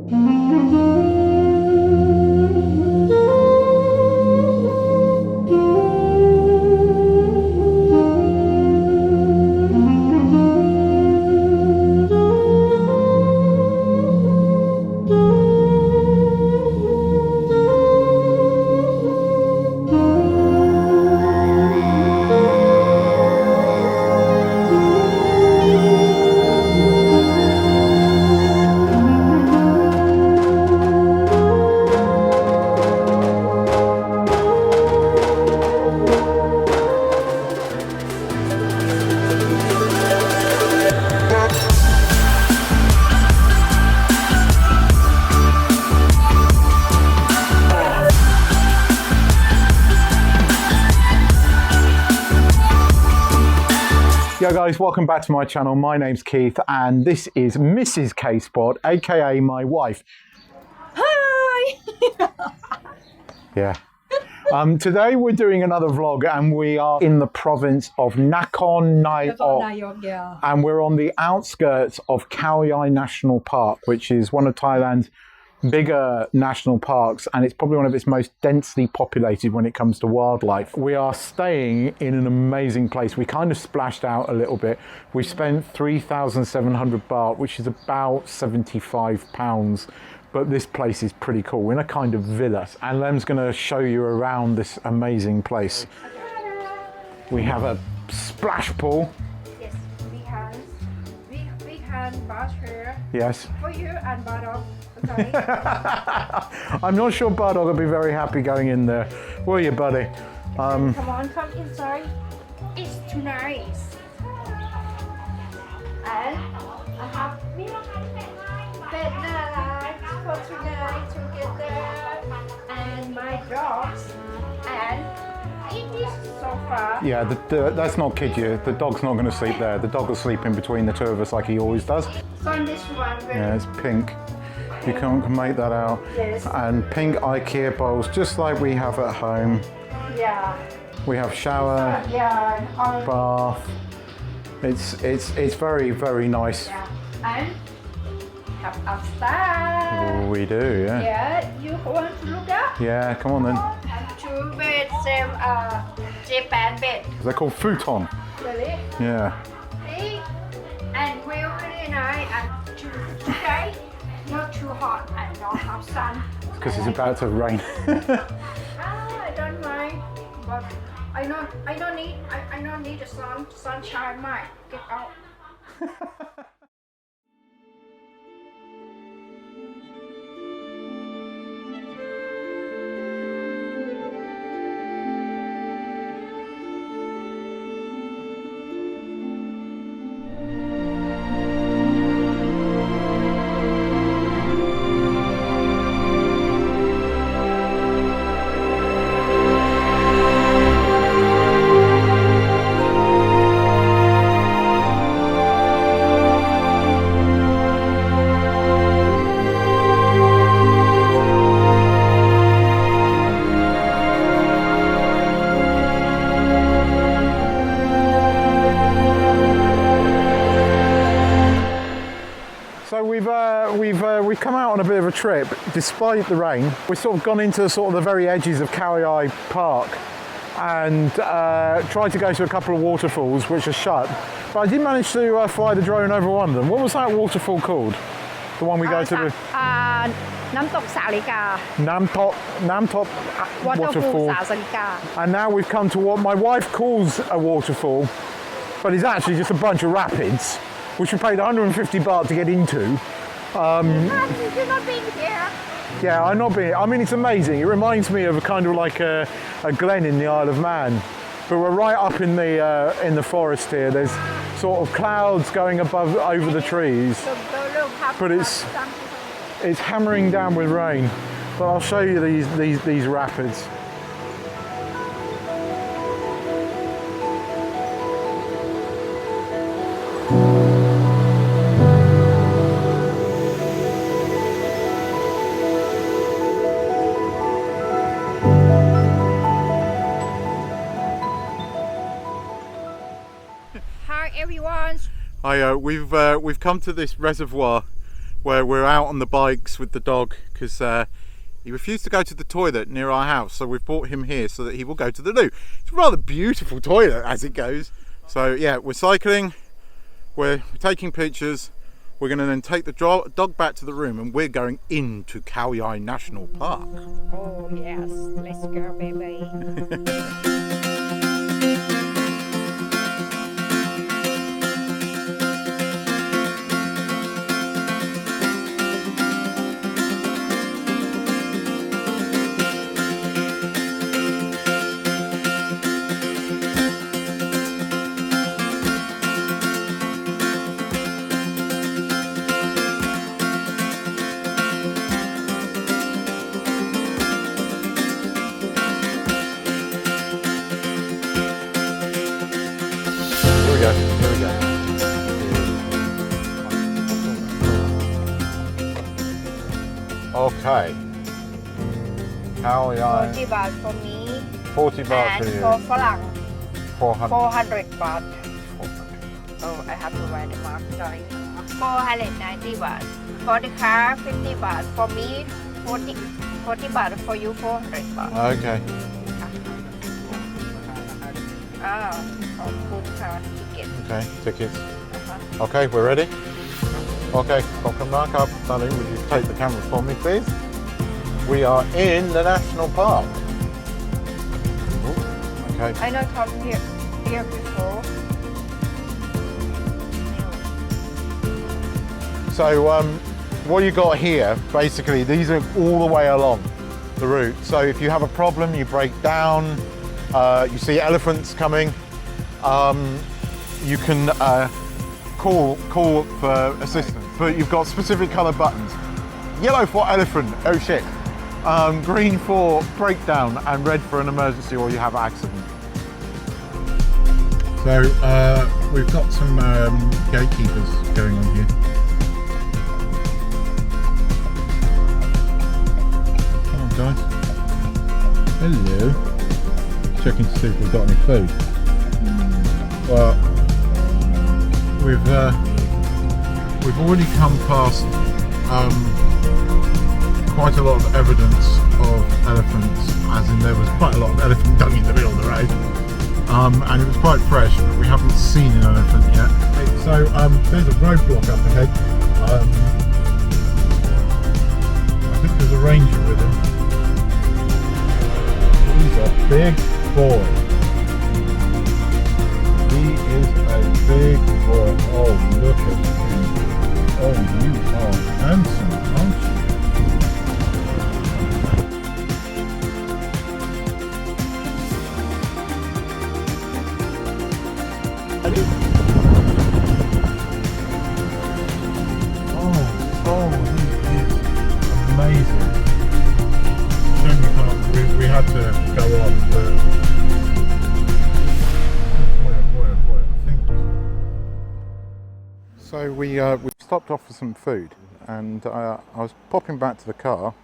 Yo guys, welcome back to my channel. My name's Keith and this is Mrs. K-Spot, aka my wife. Hi! Yeah. Today we're doing another vlog and we are in the province of Nakhon Nayok, yeah. and we're on the outskirts of Khao Yai National Park, which is one of Thailand's bigger national parks, and it's probably one of its most densely populated when it comes to wildlife. We are staying in an amazing place. We kind of splashed out a little bit. We spent 3,700 baht, which is about £75, but this place is pretty cool. We're in a kind of villa, and Lem's going to show you around this amazing place. We have a splash pool. Yes, we can bath here. Yes. For you and Badok. Okay. I'm not sure Bardog will be very happy going in there. Will you, buddy? Come on, come inside. It's too nice. And I have bed night for tonight together. And my dogs. And in this sofa. Yeah, that's not kid you. The dog's not going to sleep there. The dog will sleep in between the two of us like he always does. So on this one. Yeah, it's pink. You can't make that out. Yes. And pink IKEA bowls, just like we have at home. Yeah. We have shower, Yeah. bath. It's very, very nice. Yeah. And have upstairs. We do, yeah. Yeah. You want to look up? Yeah, come on then. Two bed, same Japan bed. They're called futon. Really? Yeah. See? And really nice and today not too hot and don't have sun. Because it's about to rain. I don't mind, but I don't need the sunshine might get out. So we've come out on a bit of a trip, despite the rain. We've sort of gone into sort of the very edges of Khao Yai Park and tried to go to a couple of waterfalls which are shut. But I did manage to fly the drone over one of them. What was that waterfall called? The one we go to the... Namtok Salika. Namtok Waterfall. And now we've come to what my wife calls a waterfall, but it's actually just a bunch of rapids, which we paid 150 baht to get into. You're not being here. Yeah, I'm not being. I mean, it's amazing. It reminds me of a kind of like a glen in the Isle of Man. But we're right up in the forest here. There's sort of clouds going over the trees, but it's hammering down with rain. But I'll show you these rapids. Hi everyone. Hi, we've come to this reservoir where we're out on the bikes with the dog because he refused to go to the toilet near our house, so we've brought him here so that he will go to the loo. It's a rather beautiful toilet as it goes. So yeah, we're cycling, we're taking pictures, we're going to then take the dog back to the room, and we're going into Khao Yai National Park. Oh yes, let's go, baby. Here we go. Okay. Khao Yai. 40 baht for me. 40 baht and for you. for Falang, 400. 400 baht. Oh, I have to write the mark, sorry. 490 baht. For the car, 50 baht. For me, 40 baht. For you, 400 baht. Okay. Oh, good car ticket. Okay, tickets. Uh-huh. Okay, we're ready? Okay, welcome back up. Darling, would you take the camera for me, please? We are in the national park. Ooh, okay. I not come here before. So what you got here, basically, these are all the way along the route. So if you have a problem, you break down, you see elephants coming, you can call for assistance. But you've got specific coloured buttons. Yellow for elephant, oh shit. Green for breakdown, and red for an emergency or you have an accident. So we've got some gatekeepers going on here. Come on guys. Hello. Checking to see if we've got any food. Well, we've already come past quite a lot of evidence of elephants, as in there was quite a lot of elephant dung in the middle of the road, and it was quite fresh, but we haven't seen an elephant yet. So there's a roadblock up ahead. I think there's a ranger with him. He's a big boy. He is a big boy. Oh, look at him. Oh, you are handsome, aren't you? Oh, he is amazing. Shame we had to go on, but boy, I think. So we stopped off for some food, and I was popping back to the car,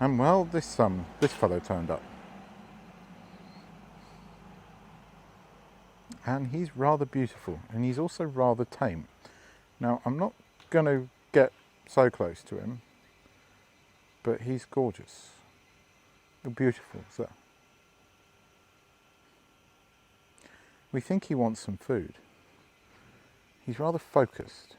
and well, this fellow turned up, and he's rather beautiful, and he's also rather tame. Now, I'm not going to get so close to him, but he's gorgeous. You're beautiful, sir. We think he wants some food. He's rather focused.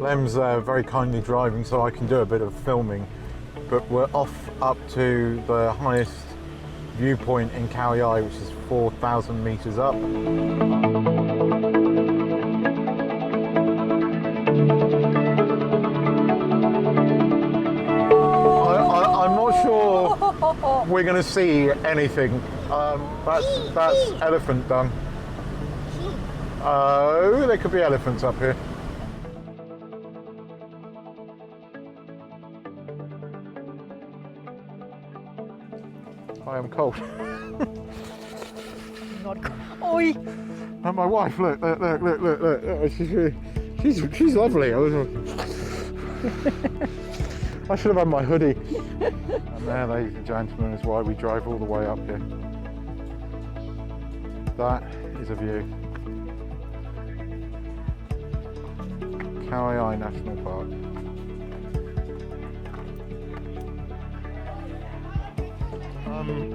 Lem's very kindly driving so I can do a bit of filming, but we're off up to the highest viewpoint in Khao Yai, which is 4,000 meters up. I'm not sure we're going to see anything. That's elephant dung. Oh, there could be elephants up here. I am cold. Not cold. Oi! And my wife, look. She's lovely. I should have had my hoodie. And there, ladies and gentlemen, is why we drive all the way up here. That is a view. Khao Yai National Park.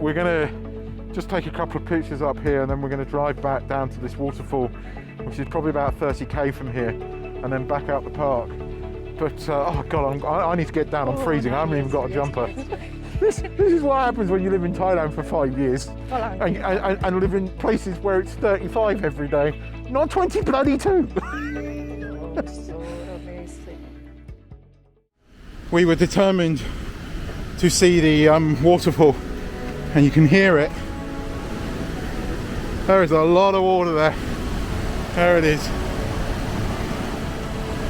We're going to just take a couple of pictures up here, and then we're going to drive back down to this waterfall, which is probably about 30k from here, and then back out the park. But oh god, I need to get down. I'm freezing. I haven't even got a jumper. This is what happens when you live in Thailand for 5 years and live in places where it's 35 every day, not 20 bloody 2. We were determined to see the waterfall, and you can hear it. There is a lot of water there. There it is.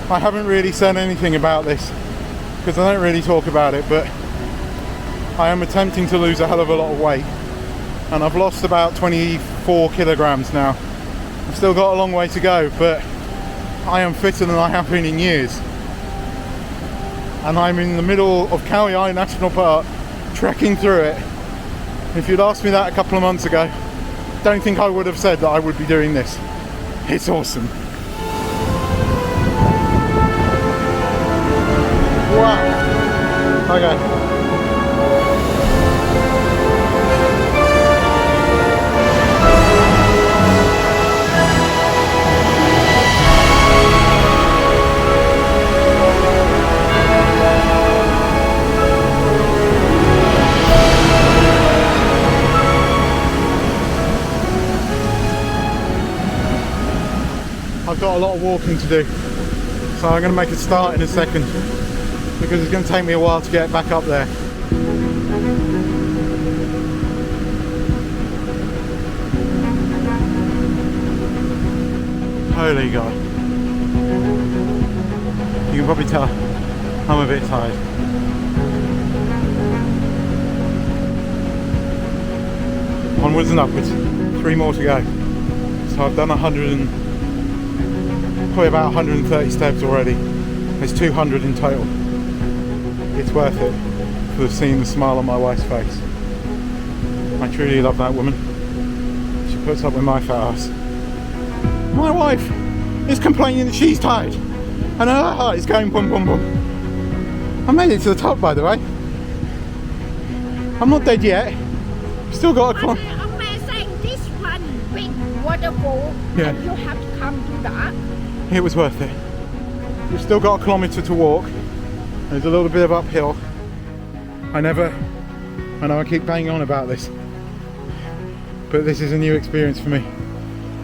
I haven't really said anything about this because I don't really talk about it, but I am attempting to lose a hell of a lot of weight, and I've lost about 24 kilograms now. I've still got a long way to go, but I am fitter than I have been in years. And I'm in the middle of Khao Yai National Park, trekking through it. If you'd asked me that a couple of months ago, don't think I would have said that I would be doing this. It's awesome. Wow. Okay. I've got a lot of walking to do, so I'm going to make a start in a second because it's going to take me a while to get back up there. Holy God. You can probably tell I'm a bit tired. Onwards and upwards. 3 more to go. So I've done probably about 130 steps already. There's 200 in total. It's worth it for seeing the smile on my wife's face. I truly love that woman. She puts up with my fat ass. My wife is complaining that she's tired and her heart is going boom boom boom. I made it to the top, by the way. I'm not dead yet. Still got a climb. Amazing, this one big waterfall, yeah. And you have to come to that. It was worth it. We've still got a kilometre to walk. There's a little bit of uphill. I know I keep banging on about this, but this is a new experience for me.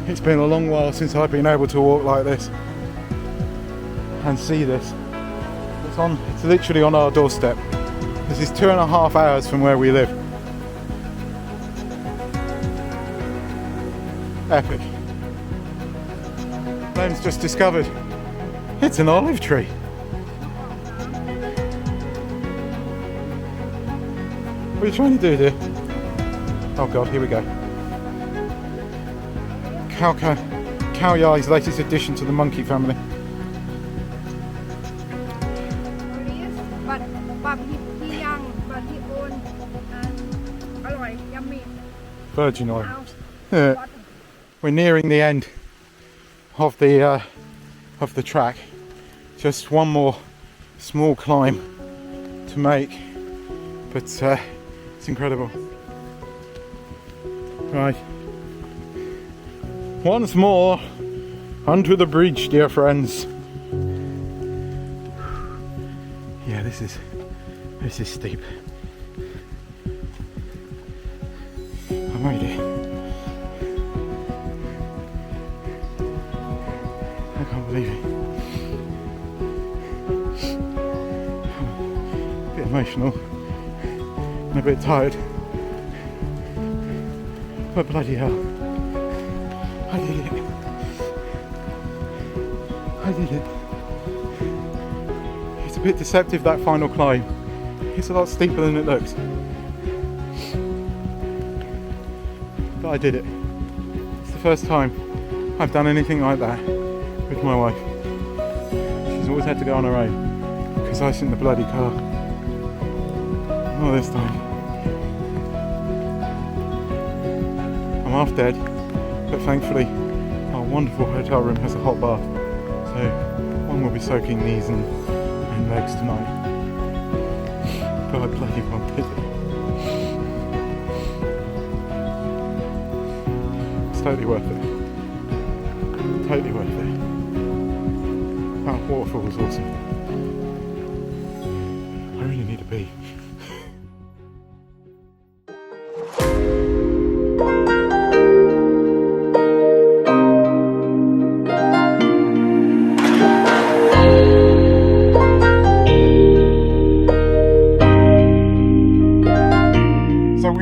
It's been a long while since I've been able to walk like this and see this. It's literally on our doorstep. This is 2.5 hours from where we live. Epic. Len's just discovered it's an olive tree. What are you trying to do there? Oh God, here we go. Khao Yai's latest addition to the monkey family. But he young, but he own yummy. Virgin oil. Yeah. We're nearing the end of the track. Just one more small climb to make, but it's incredible. Right, once more onto the bridge, dear friends. Yeah, this is steep. I made it. I can't believe it. I'm a bit emotional and a bit tired, but bloody hell, I did it. I did it. It's a bit deceptive, that final climb. It's a lot steeper than it looks, but I did it. It's the first time I've done anything like that with my wife. She's always had to go on her own because There's ice in the bloody car. Not this time. I'm half dead, but thankfully our wonderful hotel room has a hot bath, so one will be soaking knees and legs tonight. But I bloody wanted it. It's totally worth it. Totally worth it. That waterfall was awesome. I really need a pee.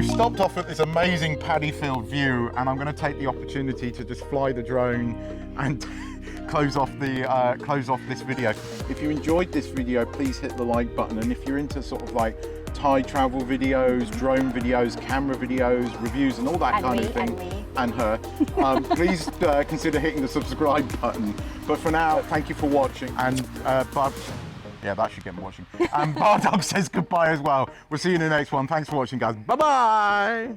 Stopped off at this amazing paddy field view, and I'm going to take the opportunity to just fly the drone and close off this video. If you enjoyed this video, please hit the like button, and if you're into sort of like Thai travel videos, drone videos, camera videos, reviews and all that kind of thing, and her, please consider hitting the subscribe button. But for now, thank you for watching, and yeah, that should get me watching. And Bardog says goodbye as well. We'll see you in the next one. Thanks for watching, guys. Bye-bye.